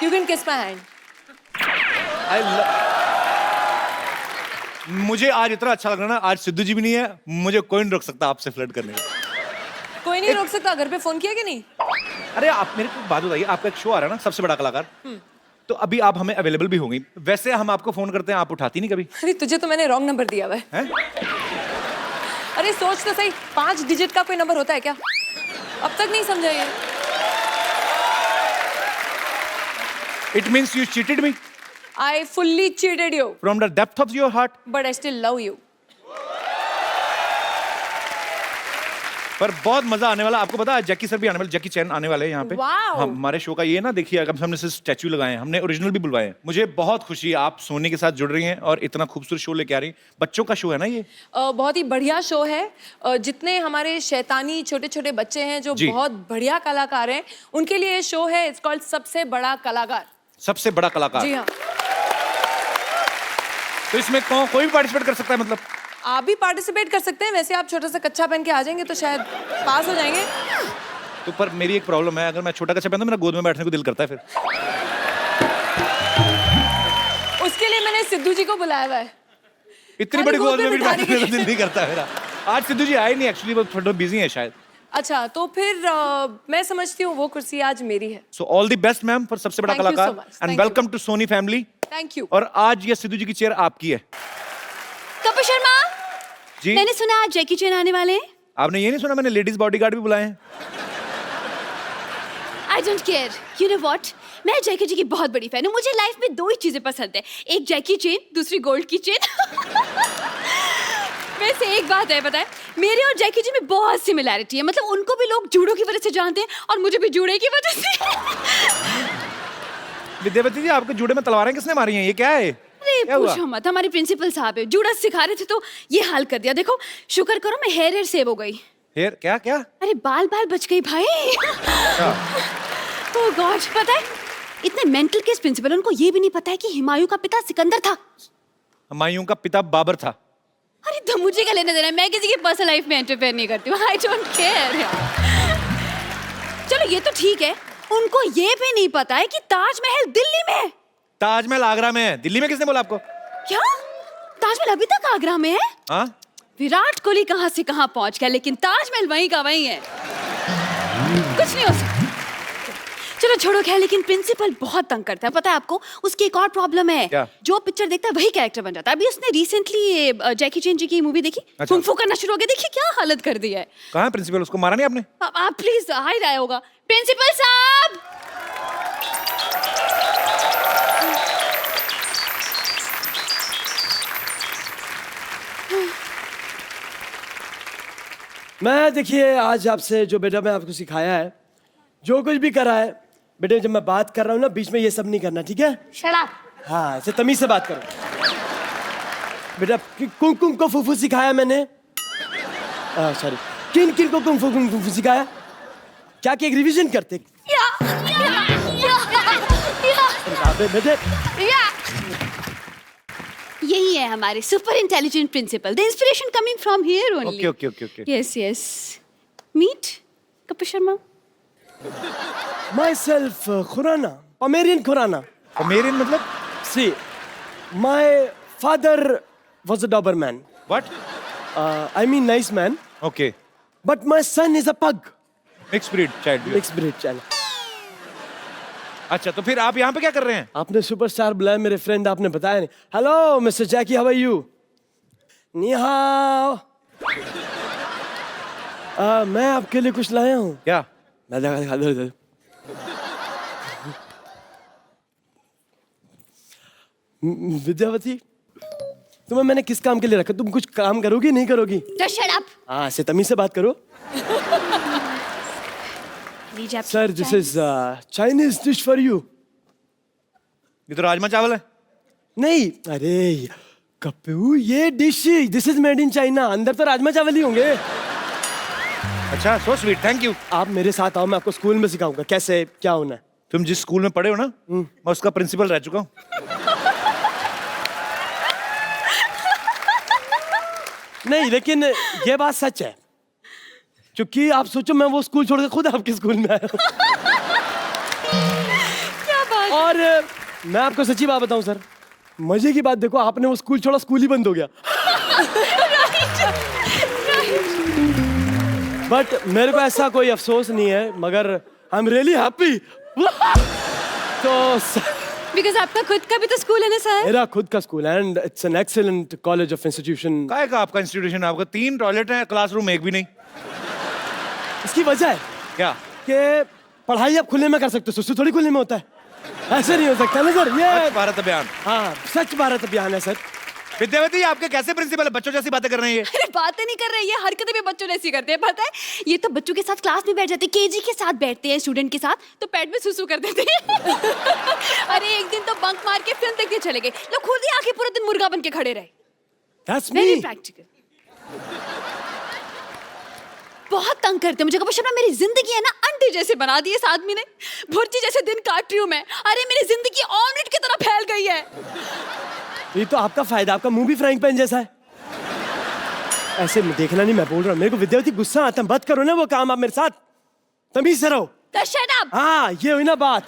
You can kiss my hand. मुझे आज इतना अच्छा लग रहा है ना, आज सिद्धू जी भी नहीं है, मुझे कोई नहीं रोक सकता आपसे फ्लर्ट करने का। कोई नहीं रोक सकता। घर पे फोन किया कि नहीं? अरे आप मेरे को बात बताइए, आपका एक शो आ रहा है ना, सबसे बड़ा कलाकार, तो अभी आप हमें अवेलेबल भी होंगी। वैसे हम आपको फोन करते हैं, आप उठाती नहीं कभी। अरे तुझे तो मैंने रॉन्ग नंबर दिया हुआ है। अरे सोच तो सही, 5 डिजिट का कोई नंबर होता है क्या? अब तक नहीं समझा ये। It means you cheated me I fully cheated you, from the depth of your heart. but I still love you. पर बहुत मजा आने वाला, आपको पता है जैकी सर भी आने वाले, जैकी चैन आने वाले हैं यहाँ पे। Wow. हमारे शो का ये ना देखिए, अगर हमने सिर्फ स्टैचू लगाए हैं, हमने ओरिजिनल भी बुलवाए हैं। मुझे बहुत खुशी है आप सोनी के साथ जुड़ रही हैं और इतना खूबसूरत शो लेके आ रही हैं। बच्चों का शो है ना ये? बहुत ही बढ़िया शो है। जितने हमारे शैतानी छोटे छोटे बच्चे हैं जो जी। बहुत बढ़िया कलाकार हैं, उनके लिए ये शो है। इट्स कॉल्ड सबसे बड़ा कलाकार। सबसे बड़ा कलाकार। जी हाँ। तो इसमें कोई भी पार्टिसिपेट कर सकता है मतलब? आप भी पार्टिसिपेट कर सकते हैं। वैसे आप छोटा सा कच्चा पहन के आ जाएंगे तो शायद पास हो जाएंगे। तो पर मेरी एक प्रॉब्लम है, अगर मैं छोटा कच्चा पहनता हूं, मेरा गोद में बैठने को दिल करता है फिर। उसके लिए मैंने सिद्धू जी को बुलाया हुआ है। इतनी बड़ी गोद में भी बैठने को दिल नहीं करता मेरा। आज सिद्धू जी आए नहीं, एक्चुअली वो थोड़ा बिजी है शायद। अच्छा, तो फिर मैं समझती हूँ वो कुर्सी आज मेरी है। So all the best ma'am for सबसे बड़ा Thank you so कलाकार much. And Thank you. Welcome to Sony family. Thank you. और आज ये सिद्धू जी की चेयर आपकी है। कपूर शर्मा, जी मैंने सुना आज जैकी चैन आने वाले हैं। आपने ये नहीं सुना, मैंने लेडीज बॉडीगार्ड भी बुलाए हैं। I don't care, you know what, मैं जैकी जी की बहुत बड़ी फैन हूँ। मुझे लाइफ में 2 ही चीजें पसंद है, एक जैकी चेन, दूसरी गोल्ड की चेन। वैसे एक बात है, पता है, मेरे और जैकी जी में बहुत सिमिलैरिटी है। मतलब उनको भी लोग जूडो की वजह से जानते हैं और मुझे भी जूडे की वजह से। विद्यावती जी, आपके जूड़े में तलवारें किसने मारी हैं? ये क्या है? अरे क्या हुआ? पूछो मत, हमारे प्रिंसिपल साहब है, जूडा सिखा रहे थे तो ये हाल कर दिया। देखो, शुक्र करो मैं हेयर सेव हो गई। हेयर क्या क्या? अरे बाल बच गई भाई। ओह गॉड, पता है इतने मेंटल केस प्रिंसिपल, उनको ये भी नहीं पता है कि हुमायूं का पिता सिकंदर था। हुमायूं का पिता बाबर था। अरे तो मुझे क्या लेना देना है, मैं किसी की पर्सनल लाइफ में इंटरफेयर नहीं करती हूँ। आई डोंट केयर यार। चलो ये तो ठीक है, उनको ये भी नहीं पता है कि ताजमहल दिल्ली में है। ताजमहल आगरा में है, दिल्ली में किसने बोला आपको? क्या ताजमहल अभी तक आगरा में है? हाँ, विराट कोहली कहाँ से कहाँ पहुंच गया, लेकिन ताजमहल वहीं का वहीं है। कुछ नहीं हो सकता। चलो छोड़ो खैर, लेकिन प्रिंसिपल बहुत तंग करता है, पता है आपको। उसकी एक और प्रॉब्लम है। क्या? जो पिक्चर देखता है वही कैरेक्टर बन जाता है। अभी उसने रिसेंटली जैकी चैन जी की मूवी देखी, अच्छा। कुंग फू करना शुरू हो गया। देखिए क्या हालत कर दी है। कहाँ है प्रिंसिपल? उसको मारा नहीं आपने? आप प्लीज हाई रहा होगा। प्रिंसिपल साहब, मैं देखिए आज आपसे जो बेटा मैं आपको सिखाया है, जो कुछ भी करा है बेटे, जब मैं बात कर रहा हूँ ना बीच में ये सब नहीं करना, ठीक है? Shut up. हाँ, ऐसे तमीज से बात करो बेटा। कुंग कुंग को फूफू सिखाया मैंने। सॉरी, किन किन को कुंग फू सिखाया? क्या कि एक रिवीजन करते बेटे। यही है हमारे super intelligent principal. The inspiration coming from here only. Okay. Yes yes. Meet Kapoor Sharma. Myself, Khurana, Pomerian Khurana. Pomerian मतलब? See, my father was a Doberman. What? I mean nice man. Okay. But my son is a pug. Mixed breed child. Mixed breed child. अच्छा, तो फिर आप यहाँ पे क्या कर रहे हैं? आपने सुपरस्टार बुलाया मेरे फ्रेंड, आपने बताया नहीं। Hello mister Jackie, how are you? नी हाओ। मैं आपके लिए कुछ लाया हूँ। क्या? मैं दिखा दो। विद्यावती, तुम्हें मैंने किस काम के लिए रखा? तुम कुछ काम करोगी नहीं करोगी? Just shut up. हाँ, से तमीज से बात करो। Sir, this is Chinese dish for you. ये तो राजमा चावल है। नहीं, अरे कपू, ये dish this is made in China, अंदर तो राजमा चावल ही होंगे। अच्छा, सो स्वीट, थैंक यू। आप मेरे साथ आओ, मैं आपको स्कूल में सिखाऊंगा कैसे क्या होना है। तुम जिस स्कूल में पढ़े हो ना, मैं उसका प्रिंसिपल रह चुका हूँ। नहीं, लेकिन ये बात सच है, क्योंकि आप सोचो मैं वो स्कूल छोड़ के खुद आपके स्कूल में आया हूँ। क्या बात और मैं आपको सच्ची बात बताऊं सर, मजे की बात देखो, आपने वो स्कूल छोड़ा, स्कूल ही बंद हो गया। बट मेरे को ऐसा कोई अफसोस नहीं है, मगर आई एम रियली हैप्पी। तो बिकॉज आपका खुद का भी तो स्कूल है ना सर। मेरा खुद का स्कूल है and it's an excellent college of institution. काय का आपका इंस्टीट्यूशन है? आपका 3 टॉयलेट है, क्लासरूम एक भी नहीं। इसकी वजह है क्या? कि पढ़ाई आप खुले में कर सकते हो, सुसु थोड़ी खुले में होता है, ऐसे नहीं हो सकता ना सर। ये स्वच्छ भारत अभियान। हाँ, स्वच्छ भारत अभियान है सर। विद्यावती, आपके कैसे प्रिंसिपल है? बच्चों जैसी बातें कर रहे हैं ये। अरे बातें नहीं कर रहे, ये हरकतें भी बच्चों जैसी करते हैं, पता है? ये तो बच्चों के साथ क्लास में बैठ जाते हैं, केजी के साथ बैठते हैं स्टूडेंट के साथ, तो पैड में सुसु कर देते हैं। अरे एक दिन तो बंक मार के फिल्म देखने चले गए, लोग खुद ही आके पूरा दिन मुर्गा बन के खड़े रहे। That's very me. प्रैक्टिकल। बहुत तंग करते हैं मुझे। कभी शबनम, मेरी जिंदगी है ना अंडे जैसे बना दी इस आदमी ने। भुर्जी जैसे दिन काट रही हूँ मैं। अरे मेरी जिंदगी ऑमलेट की तरह फैल गई है। ये तो आपका फायदा, आपका मुंह भी फ्राइंग पैन जैसा है। ऐसे देखना नहीं, मैं बोल रहा हूँ, मेरे को विद्यावती गुस्सा आता है, मत करो ना वो काम आप मेरे साथ, तमीज से रहो। तो शट अप। हाँ, ये हुई ना बात।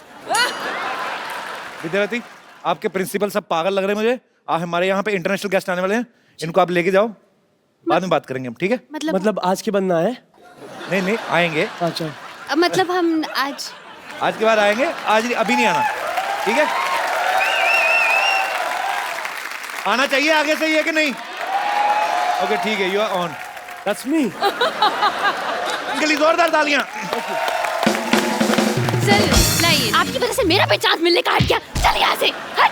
विद्यावती, आपके प्रिंसिपल सब पागल लग रहे हैं मुझे। हमारे यहाँ पे इंटरनेशनल गेस्ट आने वाले हैं, इनको आप लेके जाओ, बाद में बात करेंगे हम, ठीक है? मतलब आज के बनना है? नहीं नहीं, आएंगे। अच्छा, मतलब हम आज के बाद आएंगे, आज अभी नहीं आना, ठीक है? आना चाहिए आगे से, ये कि नहीं? ओके ठीक है, you are on. That's me. इनके लिए जोरदार तालियां। चल लाइए, आपकी वजह से मेरा भी चांस मिलने का हट गया। चल यहाँ से हट।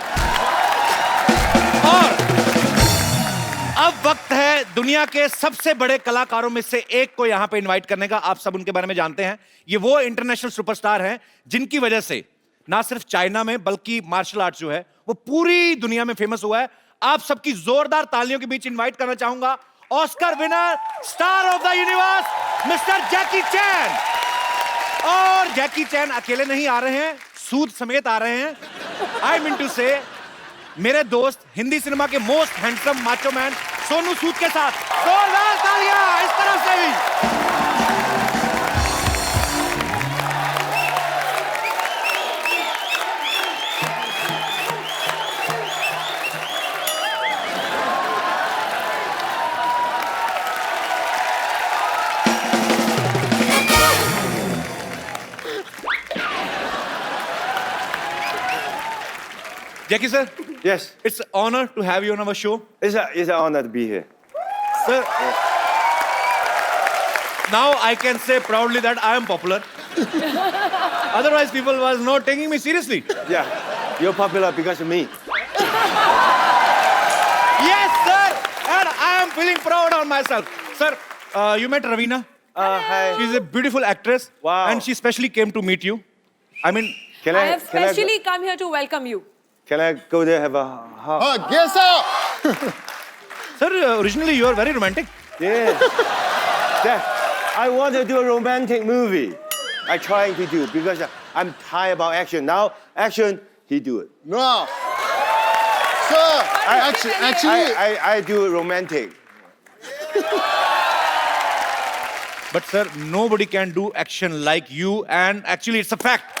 और अब वक्त है दुनिया के सबसे बड़े कलाकारों में से एक को यहाँ पे इनवाइट करने का। आप सब उनके बारे में जानते हैं, ये वो इंटरनेशनल सुपरस्टार हैं जिनकी वजह से ना सिर्फ चाइना में बल्कि मार्शल आर्ट जो है वो पूरी दुनिया में फेमस हुआ है। आप सबकी जोरदार तालियों के बीच इनवाइट करना चाहूंगा Oscar winner, star of the universe, mister Jackie Chan. और जैकी चैन अकेले नहीं आ रहे हैं, सूद समेत आ रहे हैं। आई मीन टू से मेरे दोस्त हिंदी सिनेमा के most handsome macho man Sonu Sood के साथ। जोरदार तालियां इस तरफ से भी। Jackie sir, Yes, it's an honor to have you on our show. it's an honor to be here. Sir, now I can say proudly that I am popular. Otherwise, people was not taking me seriously. Yeah, you're popular because of me. Yes, sir, and I am feeling proud on myself. Sir, you met Ravina. Hi. She's a beautiful actress. Wow. And she specially came to meet you. I mean, Can I have specially come here to welcome you. Can I go there have a hug? Yes, sir. sir, originally you are very romantic. Yeah. I want to do a romantic movie. I trying to do because I'm tired about action. Now action, he do it. No. Sir, actually, I do it romantic. But sir, nobody can do action like you, and actually it's a fact.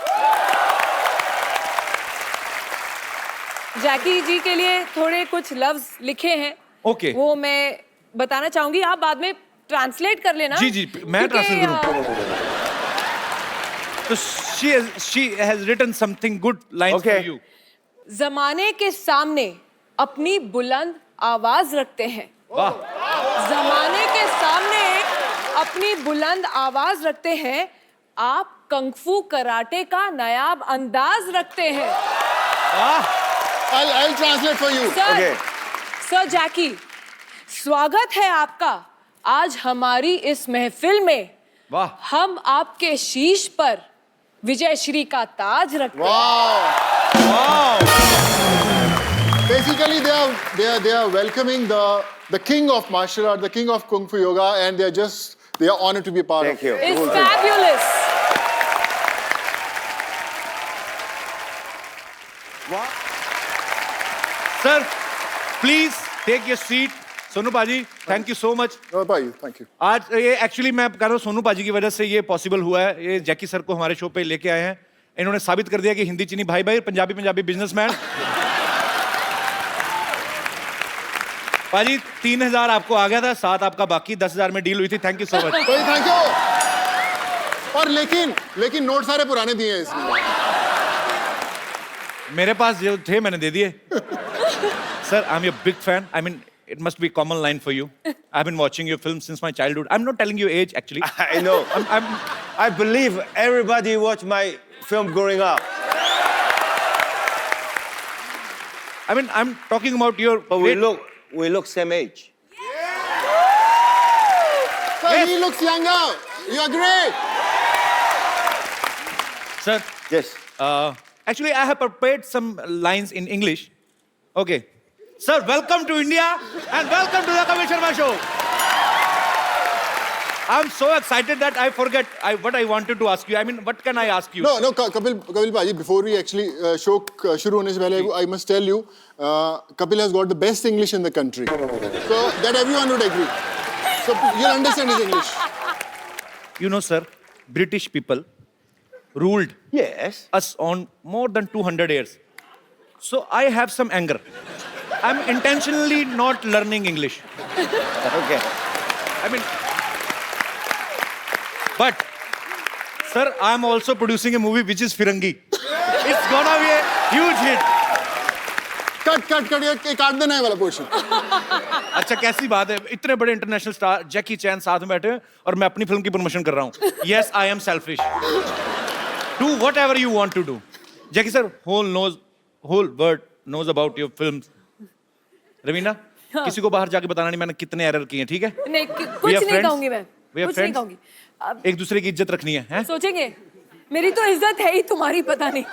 जैकी जी के लिए थोड़े कुछ लफ्ज लिखे हैं। Okay. वो मैं बताना चाहूंगी, आप बाद में ट्रांसलेट कर लेना। जी, मैं क्योंकि, translate करूं। So she has written something good lines Okay. for you. जमाने के सामने अपनी बुलंद आवाज रखते हैं। वाह। जमाने के सामने अपनी बुलंद आवाज रखते हैं। आप कंगफू कराटे का नायाब अंदाज रखते हैं। वाह। I'll translate for you. Sir, Okay. Sir Jackie, स्वागत है आपका आज हमारी इस महफिल में। वाह। हम आपके शीश पर विजय श्री का ताज रखते हैं। Wow. Wow. Basically, they are welcoming the king of martial art, the king of kung fu yoga, and they are honored to be a part Thank of. you. It's fabulous. Sir, please take your seat. Sonu पाजी, thank you so much. No, bye. Thank you. आज ये actually मैं कह रहा हूँ सोनू पाजी की वजह से ये पॉसिबल हुआ है। ये जैकी सर को हमारे शो पे लेके आए हैं इन्होंने साबित कर दिया कि हिंदी चीनी भाई भाई, पंजाबी पंजाबी बिजनेसमैन। पाजी 3000 आपको आ गया था, 7 आपका बाकी, 10,000 में डील हुई थी। Thank you so much. भाई थैंक यू। और लेकिन नोट सारे पुराने दिए हैं इसमें। मेरे पास जो थे मैंने दे दिए। Sir, I am your big fan. I mean, it must be a common line for you. I've been watching your film since my childhood. I'm not telling you age, actually. I know. I believe everybody watched my film growing up. I mean, I'm talking about your. But we look same age. So he looks younger. You agree? Sir, Yes. actually, I have prepared some lines in English. Okay. Sir, welcome to India and welcome to the Kapil Sharma Show. I'm so excited that I forget what I wanted to ask you. I mean, what can I ask you? No, Kapil Paji, before we actually show shuru hone se pehle, I must tell you, Kapil has got the best English in the country. So that everyone would agree. So you'll understand his English. You know, sir, British people ruled Yes. us on more than 200 years. So I have some anger. I'm intentionally not learning English. Okay. I mean, but, sir, I'm also producing a movie which is Firangi. It's gonna be a huge hit. Cut ये काट देना है वाला portion. अच्छा, कैसी बात है, इतने बड़े इंटरनेशनल स्टार जैकी चैन साथ में बैठे हैं और मैं अपनी फिल्म की प्रमोशन कर रहा हूँ। Yes, I am selfish. Do whatever you want to do. Jackie sir, whole world knows about your films. Raveena, किसी को बाहर जाके बताना नहीं मैंने कितने एरर किए हैं, ठीक है? नहीं, We कुछ are नहीं friends. कहूंगी मैं, We are कुछ नहीं friends. कहूंगी। अब एक दूसरे की इज्जत रखनी है, हैं? सोचेंगे, मेरी तो इज्जत है ही, तुम्हारी पता नहीं।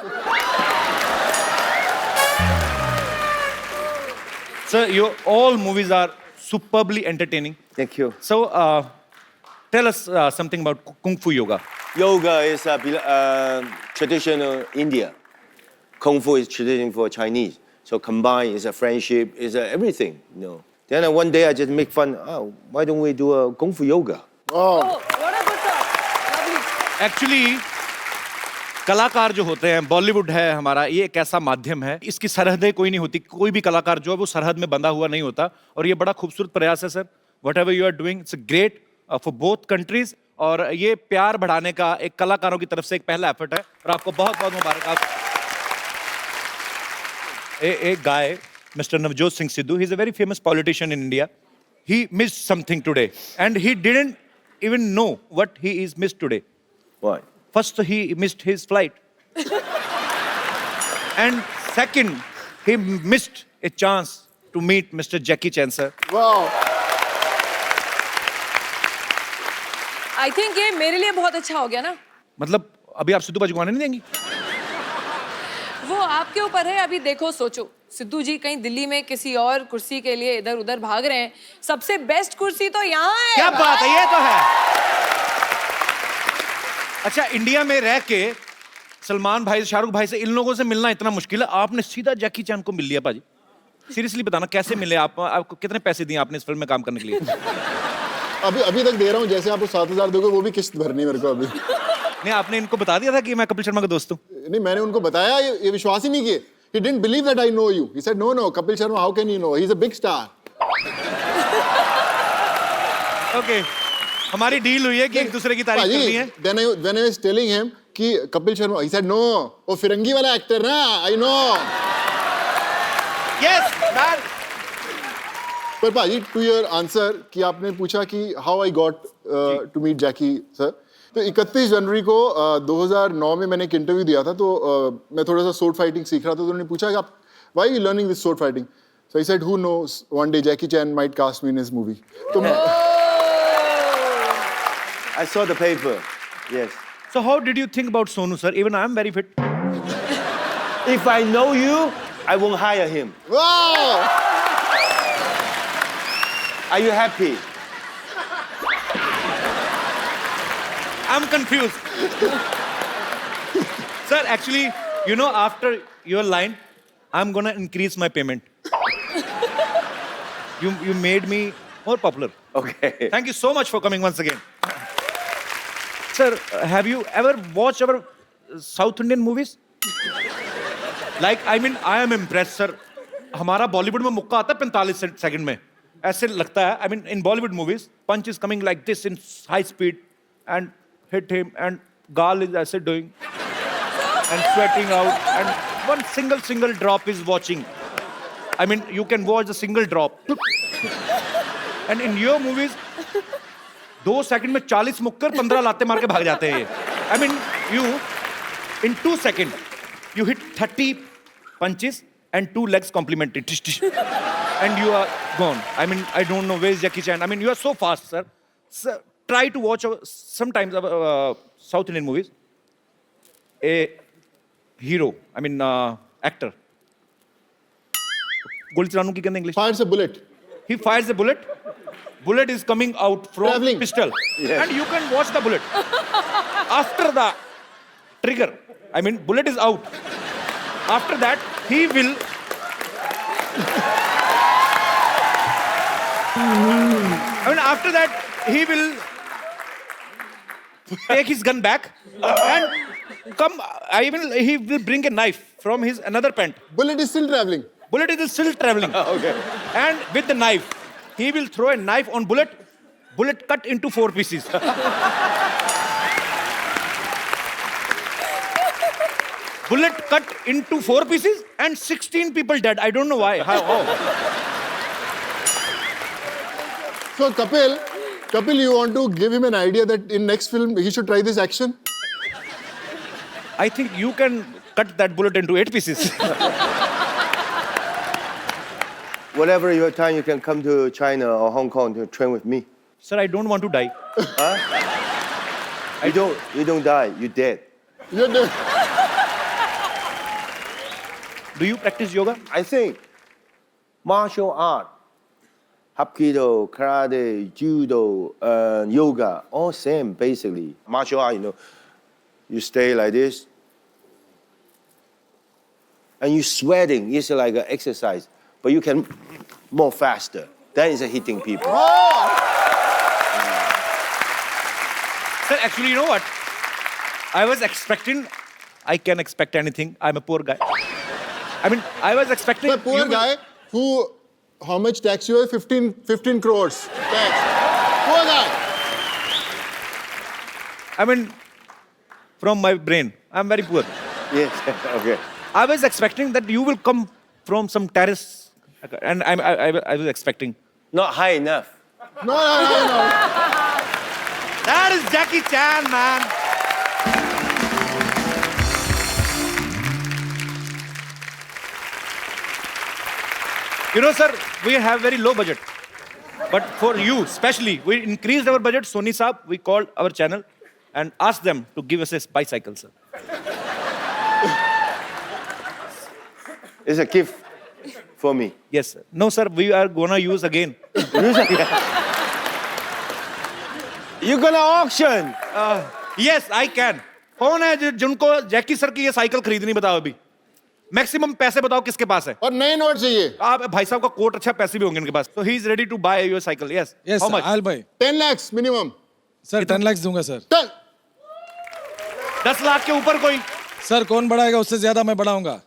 Sir, your all movies are superbly entertaining. Thank you. So, tell us something about Kung Fu Yoga. Yoga is traditional India. Kung Fu is traditional for Chinese. So combined is a friendship, is a everything, you know. Then one day I just make fun. Oh, why don't we do a Kung Fu Yoga? Oh, what a good thought. Lovely. Actually, कलाकार जो होते हैं, बॉलीवुड है हमारा, ये एक ऐसा माध्यम है, इसकी सरहदें कोई नहीं होती, कोई भी कलाकार जो है वो सरहद में बंधा हुआ नहीं होता, और ये बड़ा खूबसूरत प्रयास है sir. Whatever you are doing, it's great for both countries, और ये प्यार बढ़ाने का एक कलाकारों की तरफ से एक पहला एफर्ट है, और आपको बहुत बहुत मुबारक। एक guy, Mr. Navjot Singh Sidhu, he's a very famous politician in India. He missed something today, and he didn't even know what he is missed today. What? First, he missed his flight. And second, he missed a chance to meet Mr. Jackie Chan, sir. wow. I think ये मेरे लिए बहुत अच्छा हो गया ना। मतलब अभी आप सिद्धू बाजी को आने नहीं देंगी? वो आपके ऊपर है, अभी देखो सोचो, सिद्धू जी कहीं दिल्ली में किसी और कुर्सी के लिए इधर उधर भाग रहे हैं, सबसे बेस्ट कुर्सी तो यहाँ है। क्या बात है, ये तो है। अच्छा, इंडिया में रह के सलमान भाई, शाहरुख भाई से इन लोगों से मिलना इतना मुश्किल है, आपने सीधा जैकी चैन को मिल लिया पाजी। सीरियसली बताना कैसे मिले आप, आपको कितने पैसे दिए आपने इस फिल्म में काम करने के लिए? अभी तक दे रहा हूँ, जैसे आपको 7,000 दोगे वो भी किस्त भरनी है मेरे को अभी। नहीं, आपने इनको बता दिया था कि मैं कपिल शर्मा का दोस्त हूँ? नहीं, मैंने उनको बताया, ये विश्वास ही नहीं किए। He didn't believe that I know you. He said, no, Kapil Sharma, how can you know? He's a big star. Okay. हमारी डील हुई है कि एक दूसरे की तारीफ करनी है। When I was telling him कि Kapil Sharma, he said, no, वो फिरंगी वाला एक्टर ना, I know. Yes, man. पर भाजी, to your answer कि आपने पूछा कि how I got to meet Jackie sir, तो 31 जनवरी को 2009 में मैंने एक इंटरव्यू दिया था, तो मैं थोड़ा सा sword fighting सीख रहा था, तो उन्होंने पूछा कि आप why are you learning this sword fighting? So I said, who knows, one day Jackie Chan might cast me in his movie. तो I saw the paper. Yes. So how did you think about Sonu, sir? Even I am very fit. If I know you, I won't hire him. wow! Are you happy? I'm confused. Sir, actually, you know, after your line, I'm gonna increase my payment. You made me more popular. Okay. Thank you so much for coming once again. Sir, have you ever watched our south Indian movies like I mean I am impress sir. हमारा बॉलीवुड में मुक्का आता है 45 second में, ऐसे लगता है. I mean in Bollywood movies punch is coming like this in high speed and hit him and गाल इज ऐसे doing and sweating out and one single drop is watching. I mean you can watch the single drop and in your movies 2 second में 40 मुक्कर 15 लाते मार के भाग जाते हैं ये. आई mean you in 2 second you hit 30 punches and 2 legs complementary and you are gone. I mean, I don't know where is Jackie Chan. I mean, you are so fast, sir. Sir, try to watch sometimes South Indian movies. A hero, I mean, actor. गोली चलाने की कहते हैं English. Fires a bullet. He fires a bullet. Bullet is coming out from Traveling. pistol. Yes. And you can watch the bullet. After the trigger, I mean, bullet is out. After that, he will. I mean, after that, he will take his gun back and come. I mean, he will bring a knife from his another pant. Bullet is still traveling. Bullet is still traveling. Okay. And with the knife, he will throw a knife on bullet. Bullet cut into 4 pieces. Bullet cut into 4 pieces and 16 people dead. I don't know why. How? So Kapil, you want to give him an idea that in next film he should try this action? I think you can cut that bullet into 8 pieces. Whatever your time, you can come to China or Hong Kong to train with me. Sir, I don't want to die. You don't die. You're dead. You're the- Do you practice yoga? I think martial art, Hapkido, karate, judo, yoga, all same basically. Martial art, you stay like this, and you sweating. It's like an exercise, but you can more faster. That is hitting people. Sir, actually, you know what? I was expecting. I can expect anything. I'm a poor guy. I mean, I was expecting. The poor you will- guy who, how much tax you have? 15 crores tax. Poor guy. I mean, from my brain, I'm very poor. Yes. Okay. I was expecting that you will come from some terrace, and I was expecting. Not high enough. No. That is Jackie Chan, man. You know, sir, we have very low budget. But for you, especially, we increased our budget. Sony Saab, we called our channel and asked them to give us a bicycle, sir. It's a gift for me. Yes, sir. No, sir, we are gonna use again. You're gonna auction. Yes, I can. कौन है जिनको Jackie sir की ये cycle खरीदनी बताओ अभी? Maximum पैसे बताओ किसके पास है? और नए नोट चाहिए. आप भाई साहब का कोट अच्छा, पैसे भी होंगे इनके पास. So he is ready to buy your cycle. Yes. Yes, How sir, much? I'll buy. 10 lakhs minimum. Sir 10 lakh दूंगा सर. चल. 10 लाख के ऊपर कोई? सर कौन बढ़ाएगा, उससे ज्यादा मैं बढ़ाऊंगा.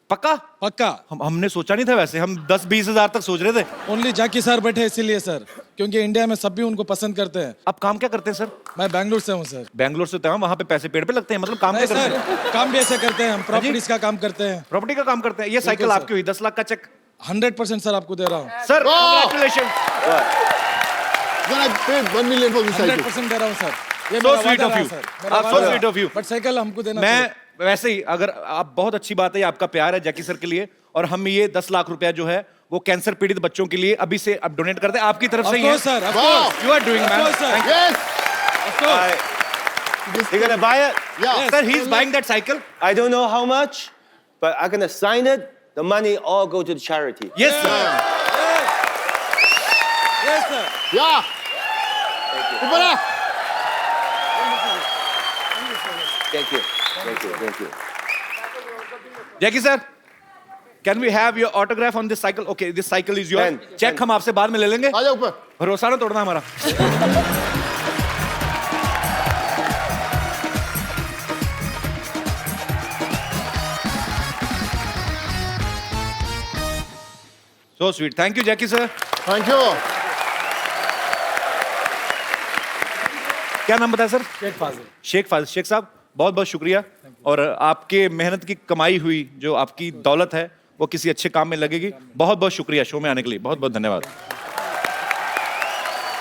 पक्का? पक्का. हमने सोचा नहीं था वैसे, हम 10-20 हजार तक सोच रहे थे. ओनली जैकी सर बैठे इसीलिए सर, क्योंकि इंडिया में सब भी उनको पसंद करते हैं. आप काम क्या करते हैं सर? मैं बैंगलोर से हूँ सर. बैंगलोर से तो हम वहाँ पे पैसे पेड़ पे लगते हैं, मतलब काम नहीं क्या करते हैं? सर, काम भी ऐसे करते हैं हम, प्रॉपर्टीज का काम करते हैं. प्रॉपर्टी का काम करते हैं. ये साइकिल सर. आपकी हुई 10 लाख का चेक. 100% सर आपको दे रहा हूँ. Sir Wow! congratulations. Then I paid 1 million for this cycle. 100% दे रहा हूँ सर. ये So मेरा sweet वादा of रहा you. सर. मेरा आप so वादा sweet रहा. of you. बट साइकिल हमको देना मैं चाहिए. वैसे ही, अगर आप बहुत अच्छी बात है, ये आपका प्यार है जैकी सर के लिए, और हम ये 10 लाख रुपया जो है वो कैंसर पीड़ित बच्चों के लिए अभी से अब डोनेट करते हैं आपकी तरफ से Of ही है. course, sir, of Wow! course. You are doing, Of man. course, sir. Thank you. Yes. Of course. You're gonna buy it? Yeah. Yes. Sir, he's buying that cycle. I don't know how much, but I'm gonna sign it. The money all go to the charity. Yes, sir. Yes, sir. Yeah. ऊपर आ. Thank you. Thank you. Thank you. Jackie sir, can we have your autograph on this cycle? Okay, this cycle is yours. Pen. Check हम आपसे बाद में ले लेंगे. आ जा ऊपर. भरोसा ना तोड़ना हमारा. So sweet. Thank you, Jackie sir. Thank you. क्या नाम बताया सर? शेख फाजिल। शेख फाजिल। शेख साहब बहुत बहुत शुक्रिया, और आपके मेहनत की कमाई हुई जो आपकी दौलत है वो किसी अच्छे काम में लगेगी। बहुत बहुत शुक्रिया शो में आने के लिए, बहुत बहुत धन्यवाद।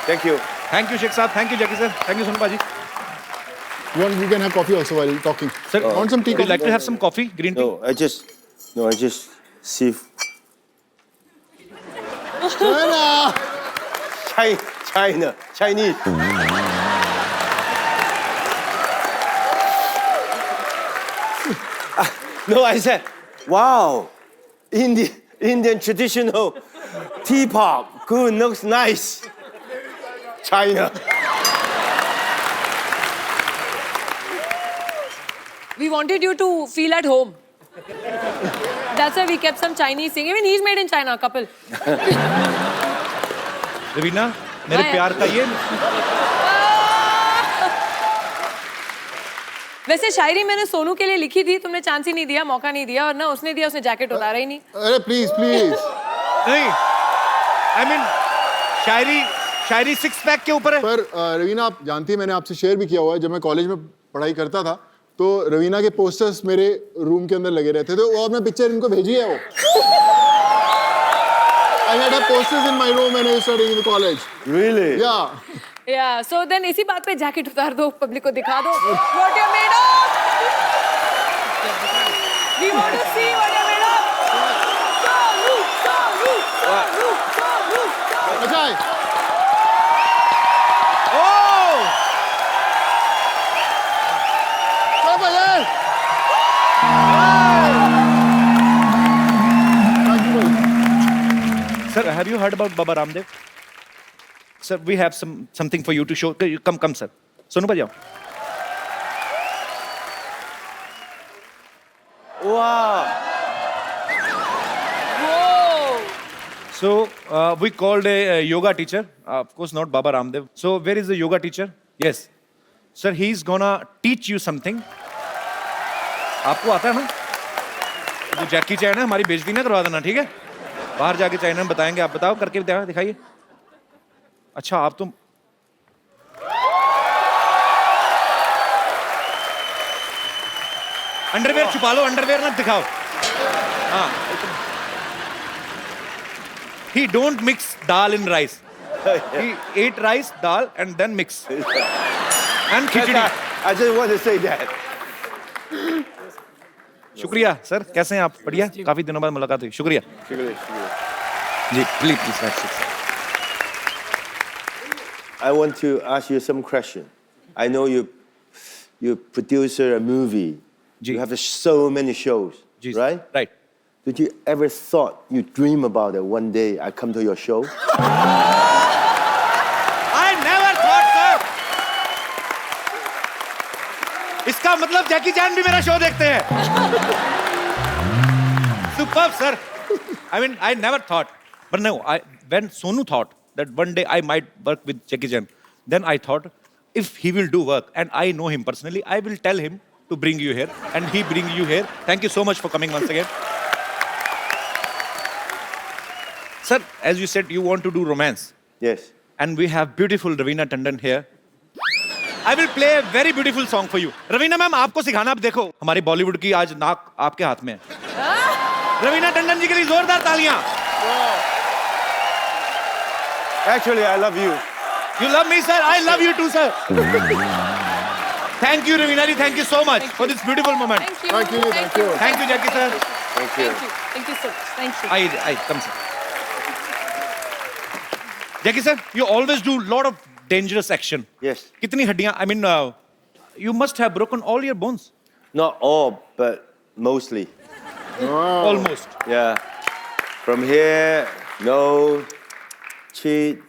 Thank you. Thank you Sheikh sahab, thank you Jackie sir, thank you Sonu paaji. You can have coffee also while talking. Sir, want some tea? would you like to have some coffee, green tea? No, I just see Chinese. No, I said, wow, Indian traditional teapot, good, looks nice. China. We wanted you to feel at home. That's why we kept some Chinese thing. Even he's made in China, couple. Raveena, मेरे हाँ, प्यार का ये वैसे शायरी मैंने सोनू के लिए लिखी थी, तुमने चांस ही नहीं दिया, मौका नहीं दिया, और ना उसने दिया, उसने जैकेट उतारा ही नहीं। अरे प्लीज प्लीज। नहीं, I mean Shayari six pack के ऊपर है। पर रवीना, आप जानती हैं मैंने आपसे शेयर भी किया हुआ है, जब मैं कॉलेज में पढ़ाई करता था तो रवीना के पोस्टर्स मेरे रूम के अंदर लगे रहते थे, और मैं पिक्चर इनको भेजी है वो। I had posters in my room when I was studying in the college. Really? Yeah. Yeah, so then इसी बात पे जैकेट उतार दो, पब्लिक को दिखा दो what you're made of. We want to see what you're made of. Soonu. अच्छा है। ओह! चलो भैया। Thank you, भाई। Sir, have you heard about Baba Ramdev? Sir, we have something for you to show. Come, sir. Sonu भाई आओ। Wow. Whoa. So we called a yoga teacher, of course not Baba Ramdev. So where is the yoga teacher? Yes, sir, he's gonna teach you something. आपको आता है ना? जो जैकी चैन है हमारी बेइज्जती ना करवा देना, ठीक है? बाहर जाके चाइना में बताएंगे, आप बताओ करके दिखाइए। अच्छा आप तो अंडरवेयर छुपा लो, अंडरवेयर ना दिखाओ। हाँ, he don't mix dal in rice. He ate rice, dal, and then mix. And khichdi. I just want to say that. शुक्रिया सर, कैसे हैं आप? बढ़िया, काफी दिनों बाद मुलाकात हुई, शुक्रिया जी। Please I want to ask you some question. I know you producer a movie. You have so many shows, जी, right? Right. Did you ever thought you dream about it one day I come to your show? I never thought, sir. इसका मतलब जैकी चैन भी मेरा show देखते हैं। Superb, sir. I mean, I never thought, but no, when Sonu thought that one day I might work with Jackie Chan, then I thought, if he will do work, and I know him personally, I will tell him to bring you here, and he bring you here. Thank you so much for coming once again. Sir, as you said, you want to do romance. Yes. And we have beautiful Raveena Tandon here. I will play a very beautiful song for you. Raveena ma'am, आपको सिखाना, आप देखो हमारी बॉलीवुड की आज नाक आपके हाथ में है। रवीना टंडन जी के लिए जोरदार तालियां। Actually, I love you. You love me, sir. I love you too, sir. Thank you, Raveena ji. Thank you so much for this beautiful moment. Thank you. Thank you, thank you. Thank you, Jackie sir. Thank you. Thank you so much. Thank you. I come, sir. Jackie sir, you always do lot of dangerous action. Yes. कितनी हड्डियां? I mean, you must have broken all your bones. Not all, but mostly. Almost. Yeah. From here, nose, cheek,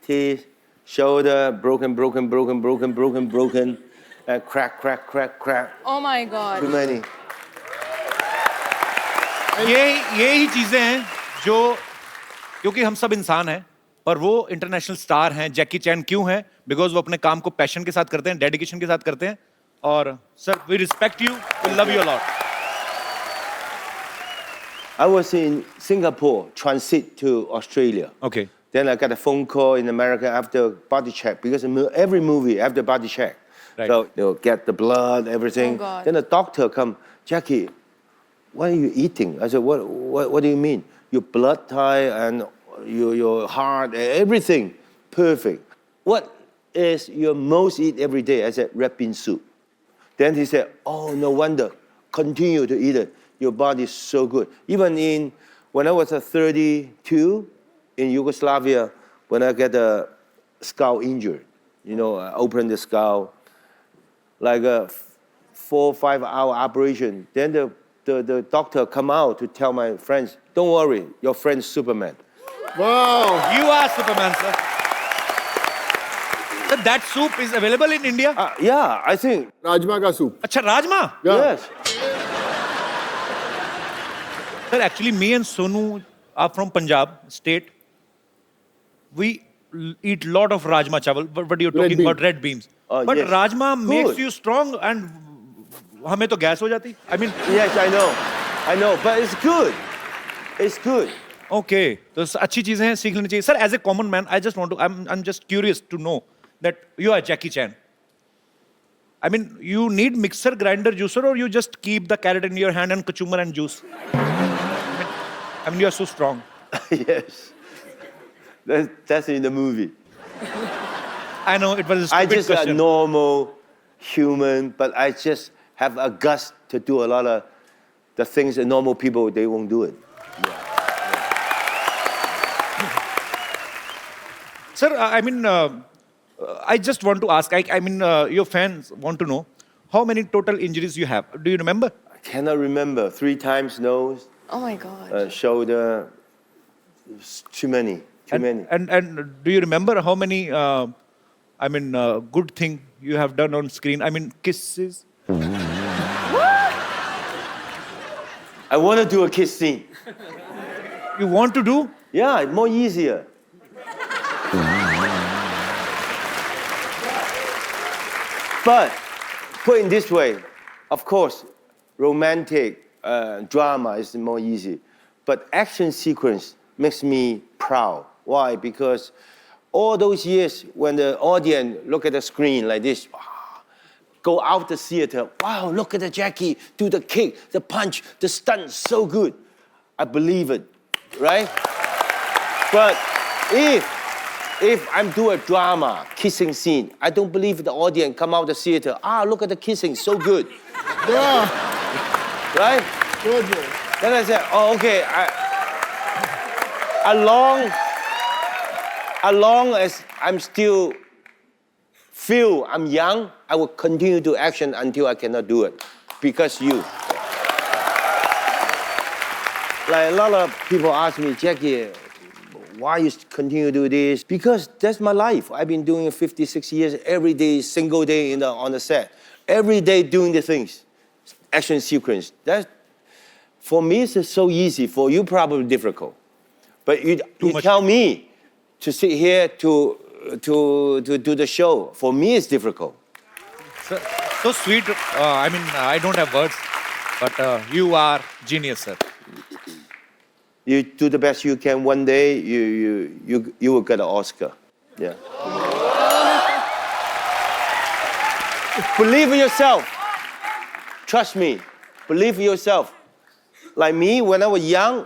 teeth, shoulder, broken, and crack. Oh my God. Too many. ये ही चीजें हैं जो, क्योंकि हम सब इंसान हैं, पर वो इंटरनेशनल स्टार हैं। जैकी चैन क्यों हैं? बिकॉज वो अपने काम को पैशन के साथ करते हैं, डेडिकेशन के साथ करते हैं। और sir, we respect you, we love you a lot. I was in Singapore, transit to Australia. Okay. Then I got a phone call in America after body check because every movie after body check. Right. So they'll get the blood, everything. Oh, God. Then the doctor come, Jackie, what are you eating? I said, what do you mean? Your blood type and your heart, everything perfect. What is your most eat every day? I said, red bean soup. Then he said, oh, no wonder. Continue to eat it. Your body is so good. Even when I was 32 in Yugoslavia, when I get a skull injury, I opened the skull, like a 4 or 5 hour operation. Then the doctor come out to tell my friends, don't worry, your friend's Superman. Wow. You are Superman, sir. Sir, that soup is available in India? Yeah, I think. Rajma ka soup. Acha, Rajma? Yeah. Yes. Sir, actually, me and Sonu are from Punjab state. We eat lot of Rajma chawal, but you're talking bean. about red beans. Oh, but yes. Rajma makes Good. you strong and हमें तो gas हो जाती. I mean, Yes, I know, but it's good. It's good. okay. तो अच्छी चीजें हैं, सीख लेनी चाहिए. Sir, as a common man, I'm just curious to know that you are Jackie Chan. I mean, you need mixer, grinder, juicer, or you just keep the carrot in your hand and cucumber and juice? I mean, you are so strong. Yes. That's in the movie. I know it was a I stupid just a question. normal human, but I just have a gust to do a lot of the things that normal people, they won't do it. Sir, I mean, I just want to ask, I mean, your fans want to know how many total injuries you have. Do you remember? I cannot remember. 3 times nose, Oh my God. shoulder. It's too many. Too many. And do you remember how many, good thing you have done on screen? I mean, kisses? I want to do a kiss scene. You want to do? Yeah, more easier. But put in this way, of course, romantic drama is more easy. But action sequence makes me proud. Why? Because all those years when the audience look at the screen like this, go out the theater, wow, look at the Jackie, do the kick, the punch, the stunt, so good. I believe it, right? But if I'm doing a drama, kissing scene, I don't believe the audience come out the theater, look at the kissing, so good. Yeah. Right? Good, bro. Then I said, okay, as long as I'm still feel I'm young, I will continue to action until I cannot do it. Because you. Like a lot of people ask me, Jackie, why you continue to do this? Because that's my life. I've been doing it 56 years, every day, single day on the set. Every day doing the things, action sequence. That, for me, it's so easy. For you, probably difficult. But you tell me to sit here to do the show. For me, it's difficult. So sweet. I don't have words, but you are genius, sir. You do the best you can. One day, you will get an Oscar. Yeah. Believe in yourself. Trust me. Believe in yourself. Like me, when I was young,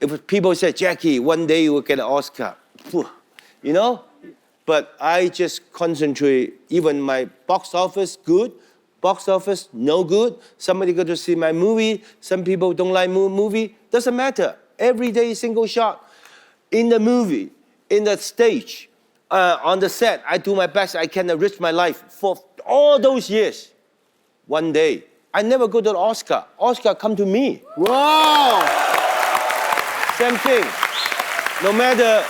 if people said, Jackie, one day you will get an Oscar. You know? But I just concentrate. Even my box office, good. Box office, no good. Somebody go to see my movie. Some people don't like movie. Doesn't matter. Every day, single shot. In the movie, in the stage, on the set, I do my best I can enrich my life for all those years. One day, I never go to the Oscar. Oscar come to me. Wow. Same thing. No matter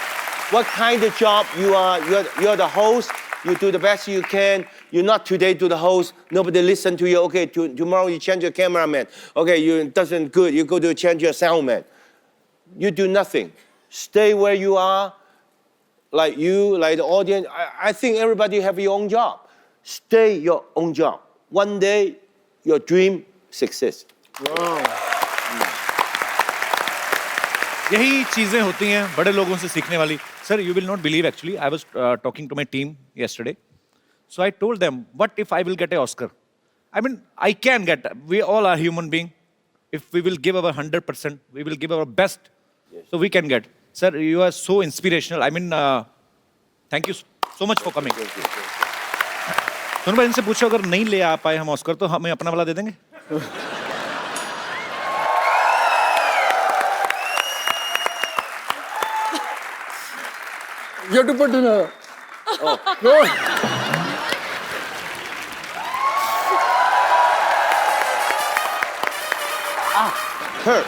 what kind of job you are, you're the host. You do the best you can. You're not today to the host. Nobody listen to you. Okay, tomorrow you change your cameraman. Okay, you doesn't good. You go to change your soundman. You do nothing. Stay where you are. Like you, like the audience. I think everybody have your own job. Stay your own job. One day, your dream success. Wow. यही चीजें होती हैं बड़े लोगों से सीखने वाली. Sir, you will not believe actually. I was talking to my team yesterday. So I told them, what if I will get an Oscar? I mean, I can get. We all are human being. If we will give our 100%, we will give our best. So we can get. Sir, you are so inspirational. I mean, thank you so much for coming. Sonu भाई, इनसे पूछो अगर नहीं ले आ पाए हम Oscar तो हमें अपना वाला दे देंगे. You have to put in a. Oh. No. Her.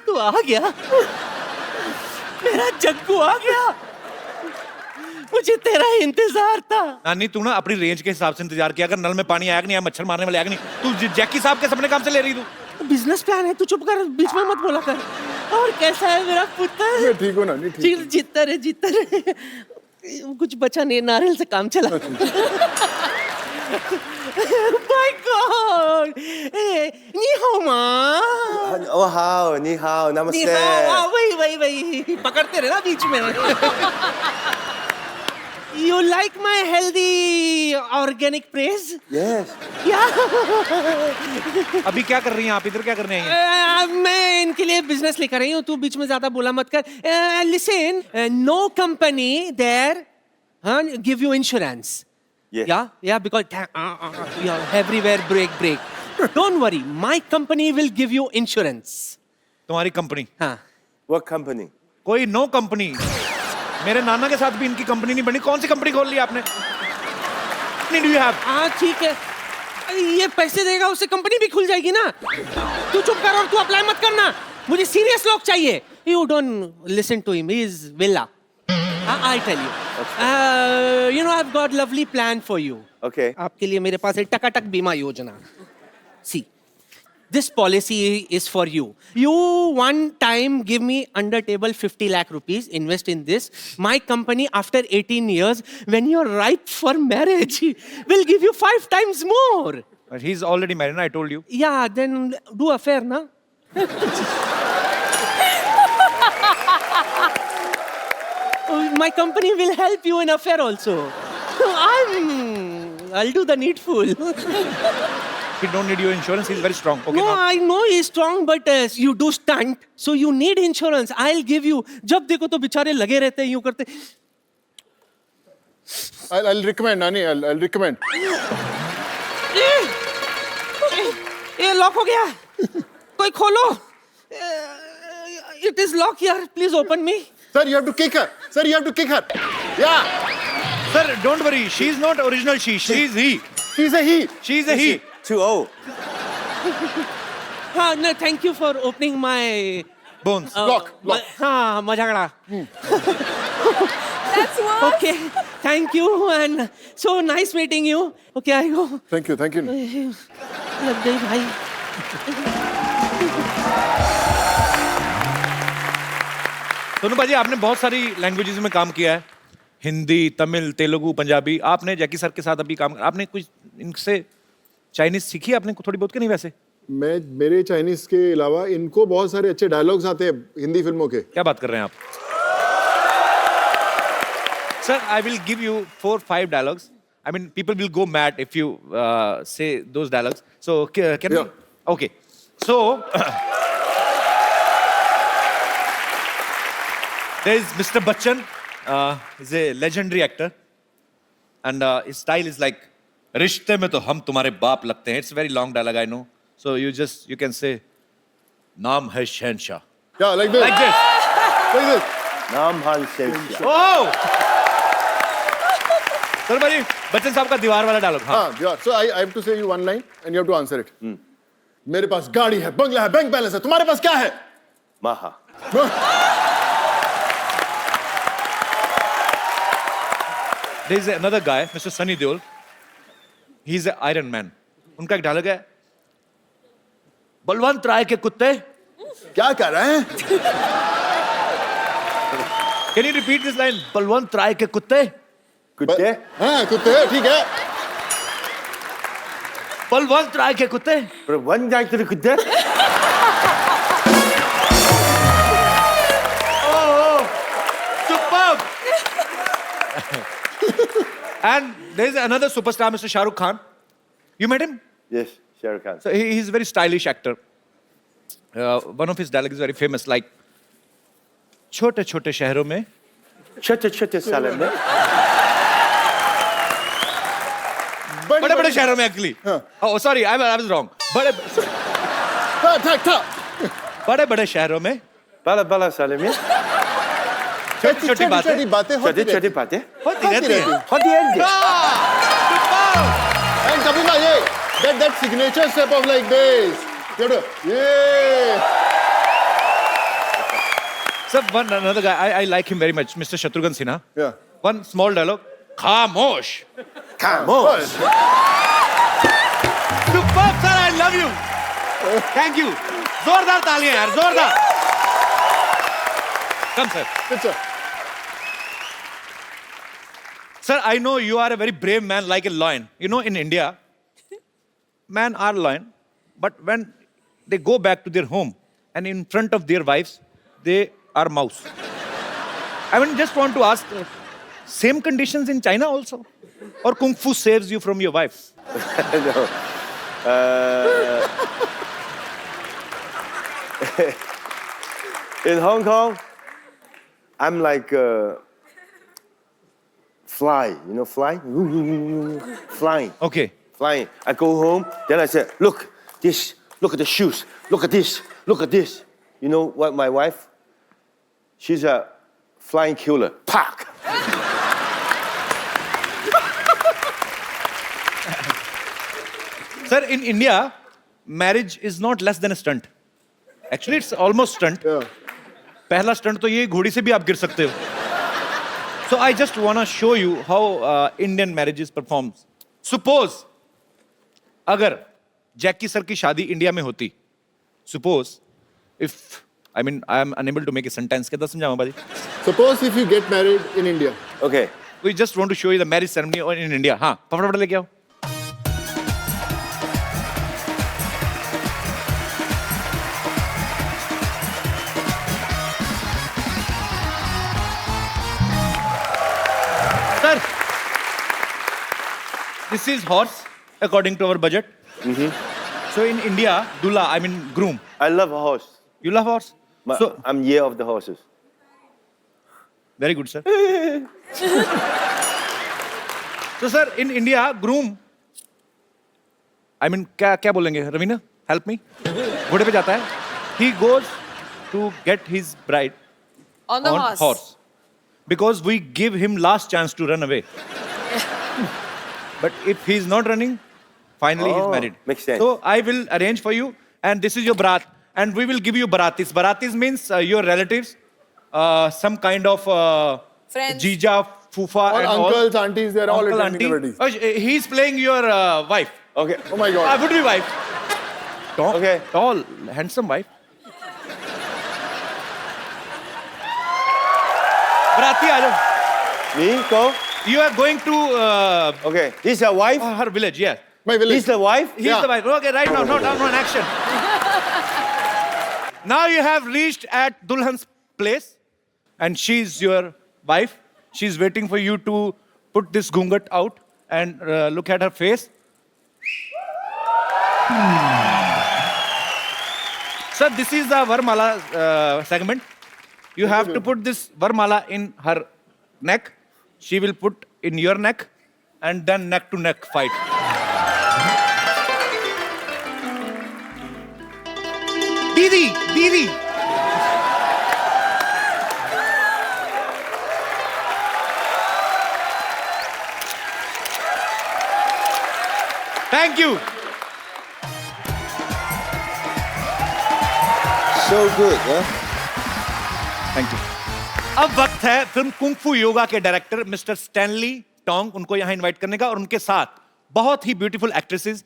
तू आ गया, मेरा जग्गू आ गया. मुझे तेरा इंतजार था. नानी, तू ना अपनी रेंज के हिसाब से इंतजार किया. अगर नल में पानी आया कि नहीं आया, मच्छर मारने वाले आया कि नहीं, तू जैकी साहब के सपने काम से ले रही तू. बिजनेस प्लान है, तू चुप कर, बीच में मत बोला कर. और कैसा है मेरा पुत्र? मैं ठीक हूँ ना, नहीं ठीक हूँ. जीतता रहे, जीतता रहे. कुछ बचा नहीं, नारियल से काम चला. My God. नी हाओ माँ. Oh, how, ni hao, knee namaste. हाओ. वही पकड़ते रहे ना बीच में. You like my healthy organic praise? Yes. Yeah. अभी क्या कर रही हैं आप? इधर क्या करने आई हैं? मैं इनके लिए बिजनेस लेकर आई हूँ. तू बीच में ज्यादा बोला मत कर. Listen, no company there give you insurance. Yes. Yeah, because everywhere break. Don't worry, my company will give you insurance. तुम्हारी कंपनी? हाँ. What company? कोई नो कंपनी. मेरे नाना के साथ भी इनकी कंपनी नहीं बनी. कौन सी कंपनी खोल ली आपने? Do you have? हाँ, ठीक है. ये पैसे देगा उससे कंपनी भी खुल जाएगी ना. तू चुप कर और तू अप्लाई मत करना. मुझे सीरियस लोग चाहिए. You don't listen to him. He is villa. I tell you. You know, I've got lovely plan for you. Okay. आपके लिए मेरे पास है टकाटक बीमा योजना. See, this policy is for you. You one time give me under table 50 lakh rupees, invest in this. My company after 18 years, when you're ripe for marriage, will give you 5 times more. But he's already married, I told you. Yeah, then do affair, na? My company will help you in affair also. I'll do the needful. He don't need your insurance. He's very strong. Okay, No, now. I know he's strong, but you do stunt, so you need insurance. I'll give you. जब देखो तो बेचारे लगे रहते हैं यूं करते. I'll recommend, Nani. I'll recommend. ये लॉक हो गया. कोई खोलो. It is locked here. Please open me. Sir, you have to kick her. Sir, you have to kick her. Yeah. Sir, don't worry. She's not original she. She's he. She's a he. She's a he. Too old. हाँ, no, thank you for opening my. Bones. Lock. हाँ, मजाकड़ा. That's worse. Okay, thank you and so nice meeting you. Okay, I go. Thank you. Thank you. लग गई भाई. सोनू भाजी, आपने बहुत सारी languages में काम किया है. हिंदी, तमिल, तेलुगु, पंजाबी. आपने जैकी सर के साथ अभी काम, आपने कुछ इनसे चाइनीज सीखी आपने थोड़ी बहुत कि नहीं? वैसे मेरे चाइनीज के अलावा इनको बहुत सारे अच्छे डायलॉग्स आते हैं हिंदी फिल्मों के. क्या बात कर रहे हैं आप? Sir, I will give you 4-5 dialogues. I mean, people will go mad if you say those dialogues. So, can we? Okay. So, there is Mr. Bachchan. He's a legendary actor. And his style is like, रिश्ते में तो हम तुम्हारे बाप लगते हैं. It's a very long dialogue, I know. So, you can say, नाम है शहनशाह. Yeah, like this. Like this. Like this. Naam Han Shensha. Oh! Sir भाई, बच्चन साहब का दीवार वाला डायलॉग. हाँ, yeah. So I have to say you one line and you have to answer it. मेरे पास गाड़ी है, बंगला है, बैंक बैलेंस है. तुम्हारे पास क्या है? Maha. There is another guy, Mr. Sunny Deol. He's an Iron Man. उनका एक डायलॉग है, बलवंत राय के कुत्ते. क्या कर रहे हैं? Can you repeat this line? Balwant राय के कुत्ते. कुत्ते? हाँ कुत्ते ठीक है. बलवंत राय के कुत्ते. पर वन जाए तेरे कुत्ते? Superb. And there is another superstar, Mr. Shah Rukh Khan. You met him? Yes, Shah Rukh Khan. So he's a very stylish actor. One of his dialogues is very famous, like छोटे छोटे शहरों में छोटे छोटे साले में बड़े बड़े शहरों में actually. Oh, sorry, I was wrong. बड़े बड़े शहरों में बाला बाला साले में छोटी छोटी बातें छोटी छोटी बातें होती रहती हैं. होती है. And Kapil bhai, ये that signature step of like this. Yeah. So one another guy, I like him very much, Mr. Shatrughan Sinha. Yeah. One small dialogue. खामोश. खामोश. Superb, sir, I love you. Thank you. जोरदार तालियां यार, जोरदार. Come, sir. Good sir. Sir, I know you are a very brave man, like a lion. You know, in India, men are lion, but when they go back to their home and in front of their wives, they are mouse. I mean, just want to ask, same conditions in China also? Or Kung Fu saves you from your wife? No. In Hong Kong, I'm like fly, you know, fly? Flying. Okay. Flying. I go home, then I say, look, this, look at the shoes, look at this, look at this. You know what my wife? She's a flying killer. Pack! Sir, in India, marriage is not less than a stunt. Actually, it's almost stunt. Yeah. पहला stunt तो ये घोड़ी से भी आप गिर सकते हो. So I just wanna show you how Indian marriages performs. Suppose अगर जैकी सर की शादी इंडिया में होती, suppose if I mean I am unable to make a sentence, कैसे समझाऊं बाजी? Suppose if you get married in India. Okay. We just want to show you the marriage ceremony in India. हाँ, फटाफट लेके आओ. Sir, this is horse according to our budget. So in India, Dula, I mean groom. I love a horse. You love horse? So I'm year of the horses. very good, sir. So sir, in India, groom. I mean क्या बोलेंगे? Raveena, help me. घोड़े पे जाता है. He goes to get his bride On the horse. Because we give him last chance to run away. But if he's not running, finally he's Oh, married. makes sense. So I will arrange for you, and this is your barat, and we will give you baratis. Baratis means your relatives, some kind of Friends. jija, fufa, All and uncles, aunties, they're all Uncle, attending the auntie. wedding. Oh, he's playing your wife. Okay. Oh my God. Would be wife. Tall, Okay. tall, handsome wife. Barati, aa jao. Me, go. You are going to Okay. This is a wife. her village, yeah. My village. This is the wife. He's Yeah. the wife. Okay, right now, no, down, action. Now you have reached at Dulhan's place, and she's your wife. She's waiting for you to put this gungat out and look at her face. Sir, this is the Varmala segment. You have to put this Varmala in her neck. She will put in your neck, and then neck to neck fight. Didi, Didi. Thank you. So good, huh? Thank you. अब वक्त है film kung फू योगा के director mister Stanley Tong उनको यहां invite करने का, और उनके साथ बहुत ही ब्यूटीफुल एक्ट्रेसेस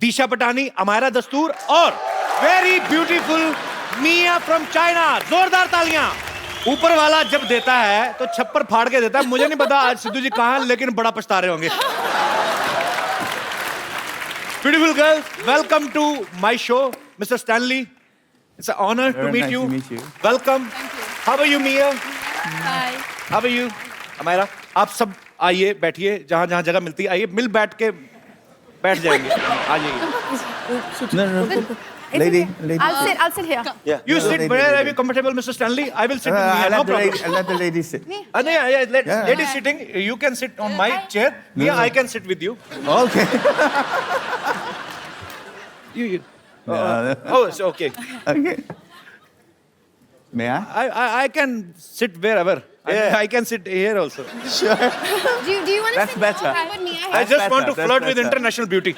दिशा पटानी, अमायरा दस्तूर और very beautiful Mia from China. जोरदार तालियां. ऊपर वाला जब देता है तो छप्पर फाड़ के देता है. मुझे नहीं पता आज सिद्धू जी कहाँ हैं, लेकिन बड़ा पछता रहे होंगे. Beautiful girls, welcome to my show, Mr. Stanley. It's an honor to Very meet nice you. to meet you. Welcome. How are you, Mia? Hi. How are you, Amira? आप सब आइए, बैठिए. जहाँ जहाँ जगह मिलती है आइए. मिल बैठ के बैठ जाएंगे. आ जाइए. No. Lady. I'll sit here. Yeah. You sit lady, where are lady. you comfortable, Mr. Stanley? I will sit with Mia. I'll No let the problem. lady, I'll let the lady sit. Yeah. Lady sitting. You can sit on my chair. Mia, I can sit with you. Okay. You. No. Oh, it's okay. Okay. May I? I can sit wherever. I can sit here also. Sure. Do you want to That's sit better. with me? I just want to That's flirt with better. international beauty.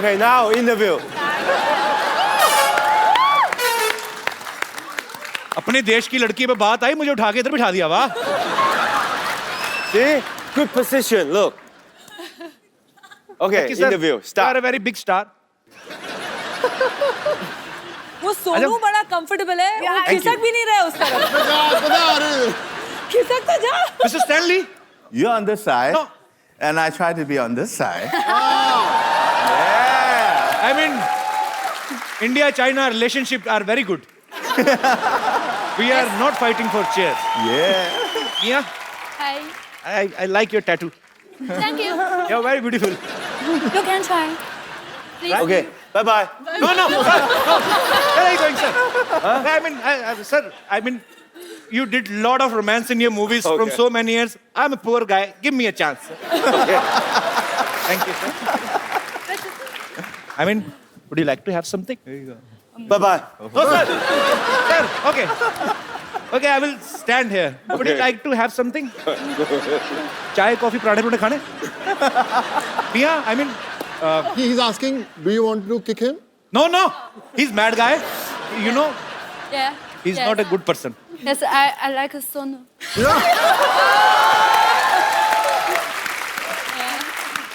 Okay, now interview. अपने देश की लड़की पे बात आई, मुझे उठा के इधर बिठा दिया. वाह. See? Good position, look. Okay, interview. You are a Start. very big star. वो सोनू बड़ा कंफर्टेबल है. वो खिसक भी नहीं रहे उस तरफ. खिसक तो जा. Mr. Stanley. You're on this side. No. And I try to be on this side. I mean, India-China relationship are very good. We are not fighting for chairs. Yeah. Mia, Hi. I like your tattoo. Thank you. You're very beautiful. You can try. Please. Okay, bye-bye. No, sir. No. Where are you going, sir? I mean, sir, I mean, you did lot of romance in your movies from Okay. so many years. I'm a poor guy. Give me a chance. Okay. Thank you, sir. I mean, would you like to have something? Bye-bye. No, sir. Sir, okay. Okay, I will stand here. Would you Okay. like to have something? Chai, coffee, पराठे खाने? Mia, I mean, He's asking, do you want to kick him? no. He's mad guy. You know, Yeah. he's yes. not a good person. Yes, I like Sonu.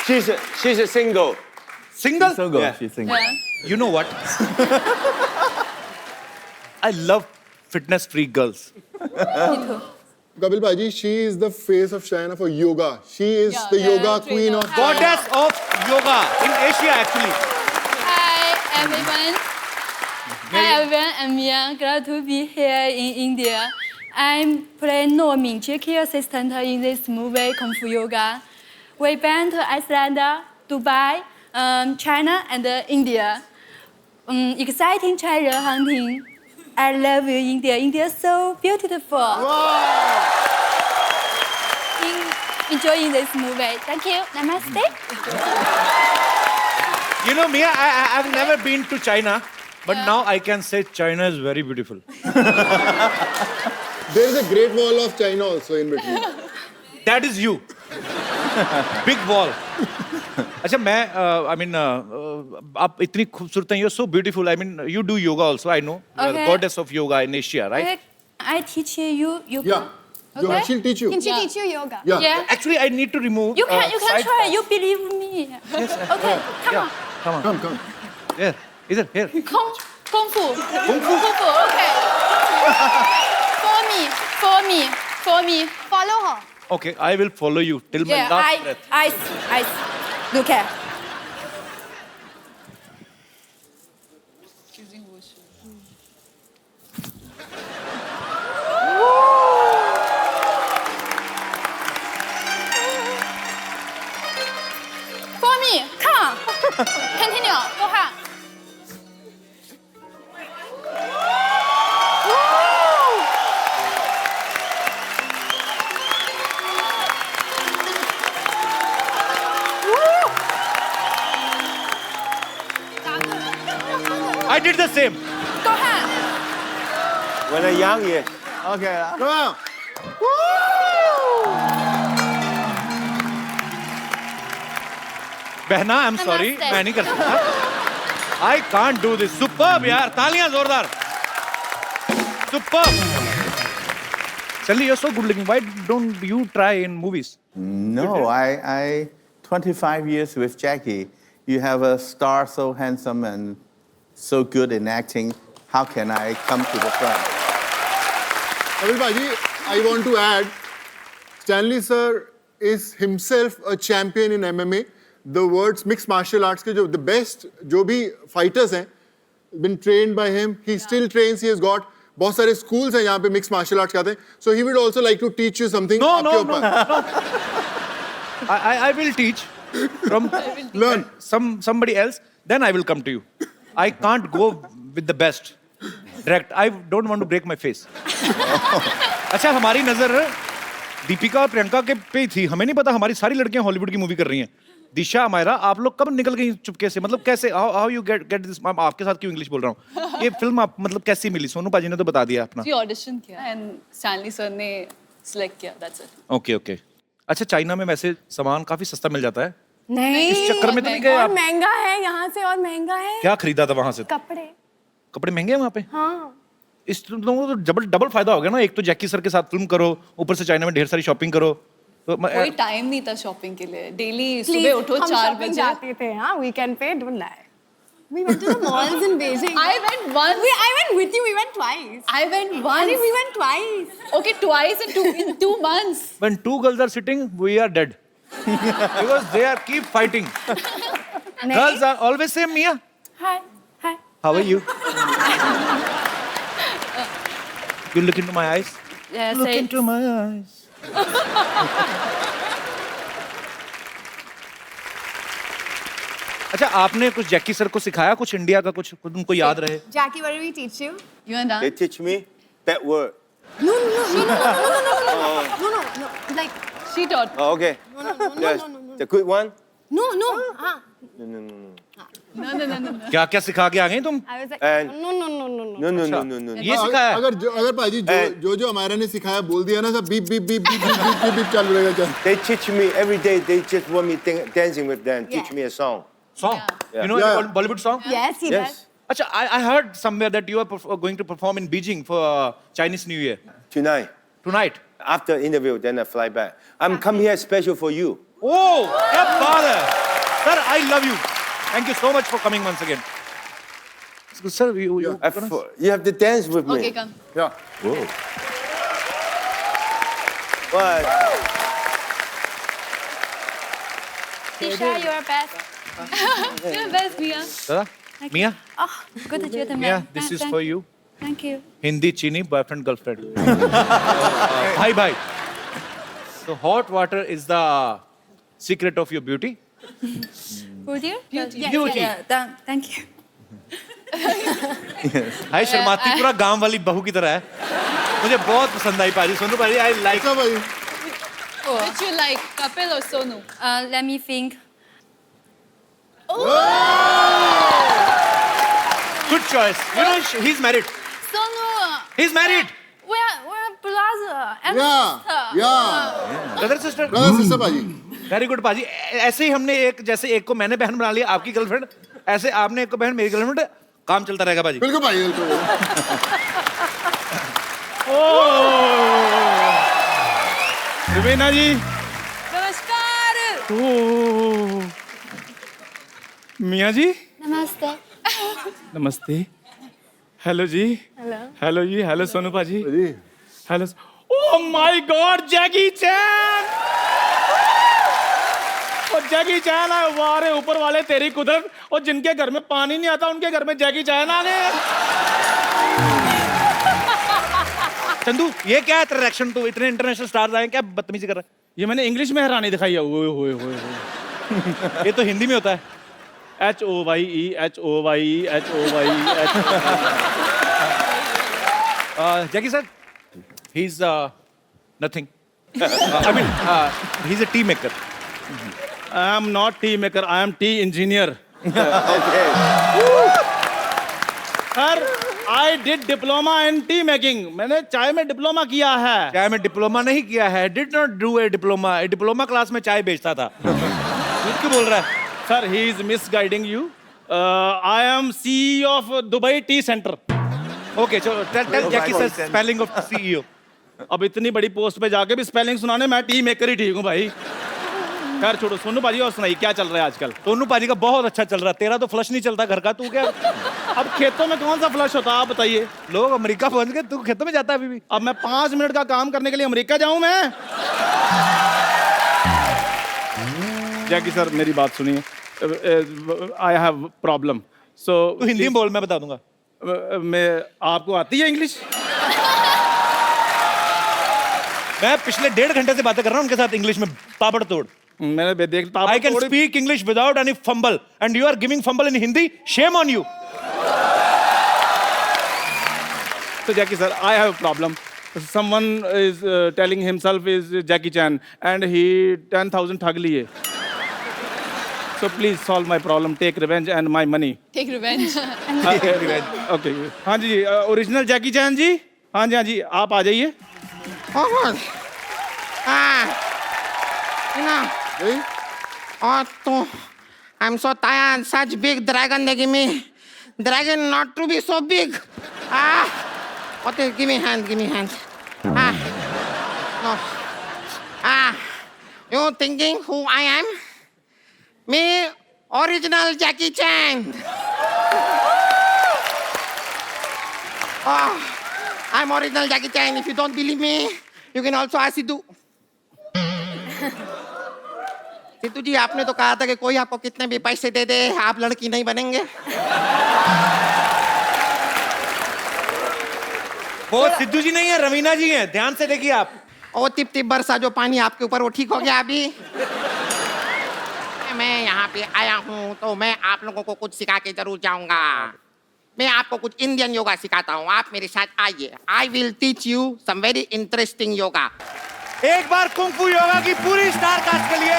She's a single. Single? So good. Yeah. She's single. Yeah. You know what? I love fitness freak girls. Me too. Kapil Bhaji, she is the face of China for yoga. She is the yoga queen of China. Goddess of yoga in Asia, actually. Hi everyone. Hi everyone. I'm Mia. Glad to be here in India. I'm playing No Mingqie care assistant in this movie Kung Fu Yoga. We been to Iceland, Dubai, China, and India. Exciting treasure hunting. I love you, India. India is so beautiful. Enjoying this movie. Thank you. Namaste. You know, Mia, I've never been to China, but now I can say China is very beautiful. There is a Great Wall of China also in between. That is you. Big wall. अच्छा मैं I mean आप इतनी खूबसूरत हैं. You're so beautiful. I mean you do yoga also. I know. You're the Okay. goddess of yoga in Asia, right? I teach you yoga. Yeah. Okay. She'll teach you. Can she teach you yoga? Yeah. Yeah. Actually, I need to remove. You can side try. part. You believe me. Okay. Come on. Come. Here, either here. Kung fu. Kung fu. Okay. For me. Follow her. Okay, I will follow you till my Yeah. last breath. I. Look at. For me. Come on. Continue. Go ahead. I did the same. Go ahead. When I'm young, yes. Okay. Come on. बहना, I'm sorry, Namaste. मैं नहीं कर सकता. I can't do this. Superb यार, तालियां जोरदार. Superb. Stanley, you're so good looking. Why don't you try in movies? No, I 25 years with Jackie. You have a star so handsome and so good in acting. How can I come to the front? Kapil Bhaji, I want to add, Stanley sir is himself a champion in MMA. The words mixed martial arts के जो the best जो भी fighters हैं, been trained by him. He still trains. He has got बहुत सारे schools हैं यहाँ पे mixed martial arts खाते हैं. So he would also like to teach you something. No, आपके no, no, ऊपर. no. I will teach from Learn. somebody else. Then I will come to you. I can't go with the best. Direct. I don't want to break my face. अच्छा हमारी नजर दीपिका और प्रियंका के पे ही थी. हमें नहीं पता हमारी सारी लड़कियां हॉलीवुड की मूवी कर रही हैं. दिशा मायरा आप लोग कब निकल गई चुपके से? मतलब कैसे हाउ यू गेट दिस? आपके साथ क्यों इंग्लिश बोल रहा हूँ? ये फिल्म आप मतलब कैसी मिली? सोनू पाजी ने तो बता दिया अपना. जी ऑडिशन किया एंड स्टैनली सर ने सिलेक्ट किया, दैट्स इट. Okay okay. अच्छा चाइना में वैसे सामान काफी सस्ता मिल जाता है. नहीं, इस चक्कर में तो नहीं गए और आप? महंगा है यहाँ से, और महंगा है. क्या खरीदा था वहां से? कपड़े. कपड़े महंगे हैं वहाँ पे? हाँ. इस तुम लोगों को तो डबल फायदा हो गया ना. एक तो जैकी सर के साथ फिल्म करो, ऊपर से चाइना में ढेर सारी शॉपिंग करो. तो कोई टाइम नहीं था शॉपिंग के लिए. डेली सुबह उठो 4 बजे. जाते थे. हाँ, वीकेंड पे. Don't lie. We went to the malls in Beijing. I went once. I went with you. We went twice. I went once. We went twice. Okay, twice in 2 months. when two girls are sitting, we are dead. Because they are keep fighting. Girls are always say, Mia, Hi. Hi. how are you? You look into my eyes. Yes, Look into my eyes. अच्छा आपने कुछ Jackie sir को सिखाया कुछ India का कुछ उनको याद रहे? Jackie, what did we teach you? You and They Dan. teach me bad word. No. Like, She taught. Oh, okay. Yes. The good one? no. No, no, no, no. No. क्या क्या सिखा के आ गई तुम? I was like, And- no. No, no, no, no, no. ये सिखाया है? अगर भाजी जो हमारा ने सिखाया बोल दिया ना सब beep beep beep beep beep beep beep चालू रहेगा क्या? They teach me every day. They just want me dancing with them. Teach Yeah. me a song. Song. Yeah. You know Yeah. Bollywood song? Yes, he Yes. does. अच्छा I heard somewhere that you are going to perform in Beijing for Chinese New Year Tonight. tonight. After interview, then I fly back. I'm come here special for you. Oh, क्या बात है! Sir, I love you. Thank you so much for coming once again. Sir, you You have to dance with me. Okay, come. Yeah. Whoa. What? Tisha, you're best. You're best, Mia. Dada, Mia, Oh, good that you're the Mia, man. this is for you. Thank you. Hindi chini boyfriend girlfriend. Bye. So hot water is the secret of your beauty. Who dear? Beauty. Thank you. हाय शर्माती पूरा गांव वाली बहू की तरह है. मुझे बहुत पसंद आई पाजी. सोनू पाजी, I like. ऐसा भाई Which you like, Kapil or Sonu? Let me think. Good choice. You know he's married. Sonu, He's married. we're brother and या Brother sister. ब्रदर सिस्टर भाजी वेरी गुड पाजी. ऐसे ही हमने एक जैसे एक को मैंने बहन बना लिया आपकी गर्लफ्रेंड, ऐसे आपने एक को बहन मेरी गर्लफ्रेंड. काम चलता रहेगा पाजी. बिल्कुल भाई बिल्कुल रुबीना जी. नमस्कार. मियाँ जी. Namaste. नमस्ते. हेलो जी. हेलो जी. हेलो सोनू पाजी. Hello. Oh my God, Jackie Chan. और जैकी चैन है. वारे ऊपर वाले तेरी कुदरत. और जिनके घर में पानी नहीं आता उनके घर में जैकी चैन आ गए. चंदू ये क्या है तेरा रिएक्शन? तो इतने इंटरनेशनल स्टार्स आए, क्या बदतमीजी कर रहा ये मैंने इंग्लिश में हैरानी दिखाई है. ओए होए होए होए. है? ये तो हिंदी में होता है. HOYE Jackie sir, he is nothing. I mean he is a T maker. I am not tea maker, I am tea engineer. Okay. Sir, I did diploma in tea making. मैंने चाय में डिप्लोमा किया है. चाय में diploma नहीं किया है. Did not do a diploma. Diploma class में चाय बेचता था. झूठ क्यों बोल रहा है? Sir, he is misguiding you. I am CEO of Dubai Tea Center. Okay, so tell Jackie sir spelling of CEO. अब इतनी बड़ी पोस्ट पे जाके भी स्पेलिंग सुनाने, मैं टी मेकर ही ठीक हूँ भाई। खैर छोड़ो, सोनू पाजी और सुनाइए क्या चल रहा है आजकल। सोनू पाजी का बहुत अच्छा चल रहा है, तेरा तो फ्लश नहीं चलता घर का, तू क्या अब खेतों में कौन सा फ्लश होता है आप बताइए। लोग अमेरिका पहुंच गए, तू खेतों में जाता है अभी भी। अब मैं 5 मिनट का काम करने के लिए अमेरिका जाऊं मैं? जैकी सर मेरी बात सुनिए, आई हैव प्रॉब्लम, सो तू हिंदी में बोल, मैं बता दूंगा। मैं, आपको आती है इंग्लिश? मैं पिछले 1.5 घंटे से बातें कर रहा हूँ उनके साथ इंग्लिश में ताबड़तोड़। मैंने देखता, I can speak English without any fumble, and you are giving fumble in Hindi. Shame on you. So Jackie sir, I have a problem. Someone is telling himself is Jackie Chan, and he 10,000 ठग लिए. So please solve my problem. Take revenge and my money. Take revenge. Okay. हाँ जी, original जैकी चैन जी। हाँ जी, आप आ जाइए। तो I'm so tired. Such big dragon they give me. Dragon not to be so big. Okay, give me hand. No. You thinking who I am? Me, original Jackie Chan. I'm original Jackie Chan. If you don't believe me, you can also ask Sidhu. Sidhu जी, आपने तो कहा था कि कोई आपको कितने भी पैसे दे दे, आप लड़की नहीं बनेंगे। वो सिद्धू जी नहीं है, रवीना जी हैं, ध्यान से देखिए आप। ओ टिप टिप बरसा जो पानी आपके ऊपर, वो ठीक हो गया अभी? मैं यहाँ पे आया हूँ तो मैं आप लोगों को कुछ सिखा के जरूर जाऊंगा। मैं आपको कुछ इंडियन योगा सिखाता हूँ, आप मेरे साथ आइए। I will teach you some very interesting yoga. एक बार कुंग-फू योगा की पूरी स्टार कास्ट के लिए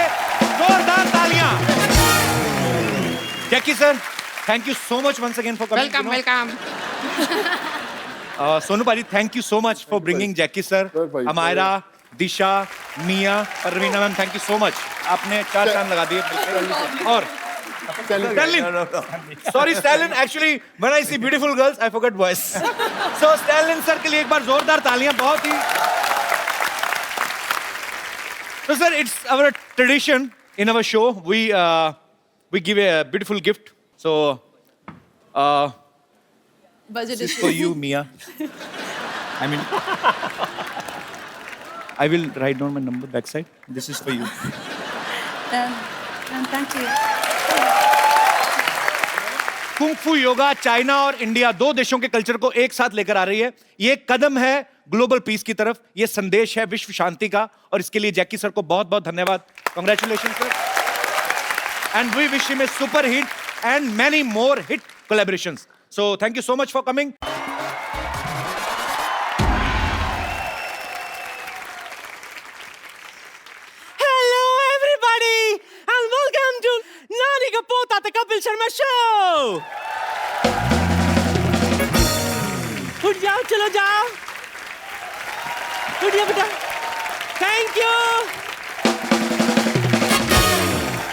जोरदार तालियां। Jackie sir, thank you so much once again for coming. Welcome. Sonu paaji, thank you so much for bringing Jackie sir, Amayra, Disha, Mia और Raveena ma'am, thank you so much. आपने 4 चांद लगा दिए। और Stalin. Sorry, Stalin. Actually, when I see beautiful girls, I forget boys. So Stalin sir के लिए एक बार जोरदार तालियां। बहुत ही। So sir, it's our tradition in our show. We give a beautiful gift. So Budget this is issue. for you, Mia. I mean, I will write down my number backside. This is for you. Thank you. Kung fu yoga China और India, 2 देशों के culture को एक साथ लेकर आ रही है। ये एक कदम है ग्लोबल पीस की तरफ, ये संदेश है विश्व शांति का, और इसके लिए जैकी सर को बहुत बहुत धन्यवाद। Congratulation sir, and we wish him a super hit and many more hit collaborations. So thank you so much for coming. नानी का पोता था कपिल शर्मा शो। उठ जाओ, चलो जाओ, उठिए बेटा। Thank you.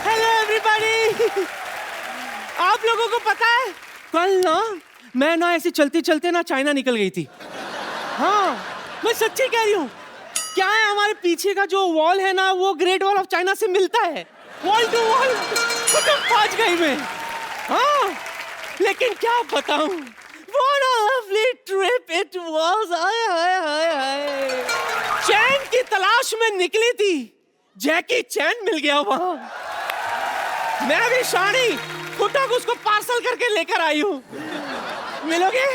Hello everybody. आप लोगों को पता है, कल ना मैं ना ऐसे चलते चलते ना चाइना निकल गई थी। हाँ, मैं सच्ची कह रही हूँ। क्या है, हमारे पीछे का जो वॉल है ना, वो ग्रेट वॉल ऑफ चाइना से मिलता है, वॉल टू वॉल। पहुंच गई मैं। हाँ, लेकिन क्या बताऊं, what a lovely trip it was। हाय। चैन की तलाश में निकली थी, जैकी चैन मिल गया वहां। मैं भी शानी फुटक उसको पार्सल करके लेकर आई हूँ। मिलोगे?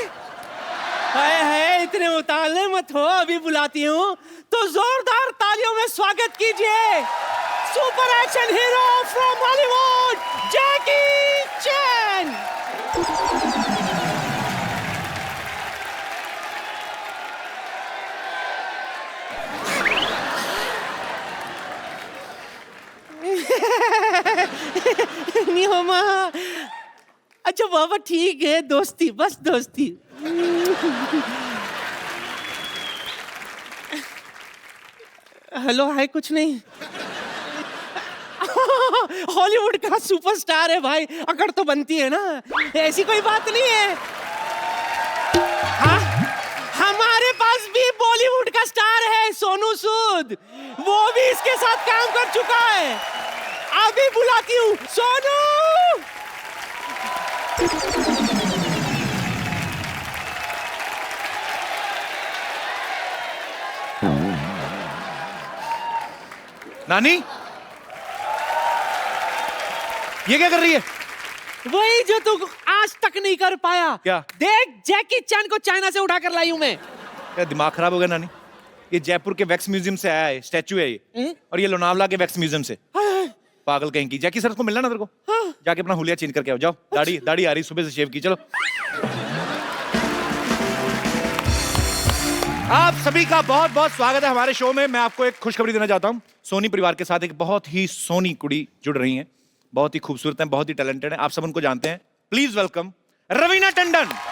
हाय, इतने उतावले मत हो, अभी बुलाती हूँ। तो जोरदार तालियों में स्वागत कीजिए super action hero from Hollywood, Jackie Chan. निहोमा। अच्छा बाबा, ठीक है, दोस्ती, बस दोस्ती। हेलो, हाय, कुछ नहीं। हॉलीवुड का सुपरस्टार है भाई, अकड़ तो बनती है ना, ऐसी कोई बात नहीं है। हाँ, हमारे पास भी बॉलीवुड का स्टार सूद, वो भी इसके साथ काम कर चुका है। अभी बुलाती हूँ सोनू। नानी, ये क्या कर रही है? वही जो तू आज तक नहीं कर पाया। क्या? देख, जैकी चैन को चाइना से उठा कर लाई हूं मैं। क्या दिमाग खराब हो गया नानी? ये जयपुर के वैक्स म्यूजियम से आया है, स्टैचू है ये। और ये लोनावला के वैक्स म्यूजियम से। पागल कहीं की। जैकी सर को मिलना ना तेरे को। जाके अपना हुलिया चेंज करके आओ, जाओ। दाढ़ी आ रही, सुबह से शेव की। चलो। आप सभी का बहुत बहुत स्वागत है हमारे शो में। मैं आपको एक खुशखबरी देना चाहता हूं। सोनी परिवार के साथ एक बहुत ही सोनी कुड़ी जुड़ रही हैं, बहुत ही खूबसूरत हैं, बहुत ही टैलेंटेड हैं। आप सब उनको जानते हैं। Please welcome Raveena Tandon.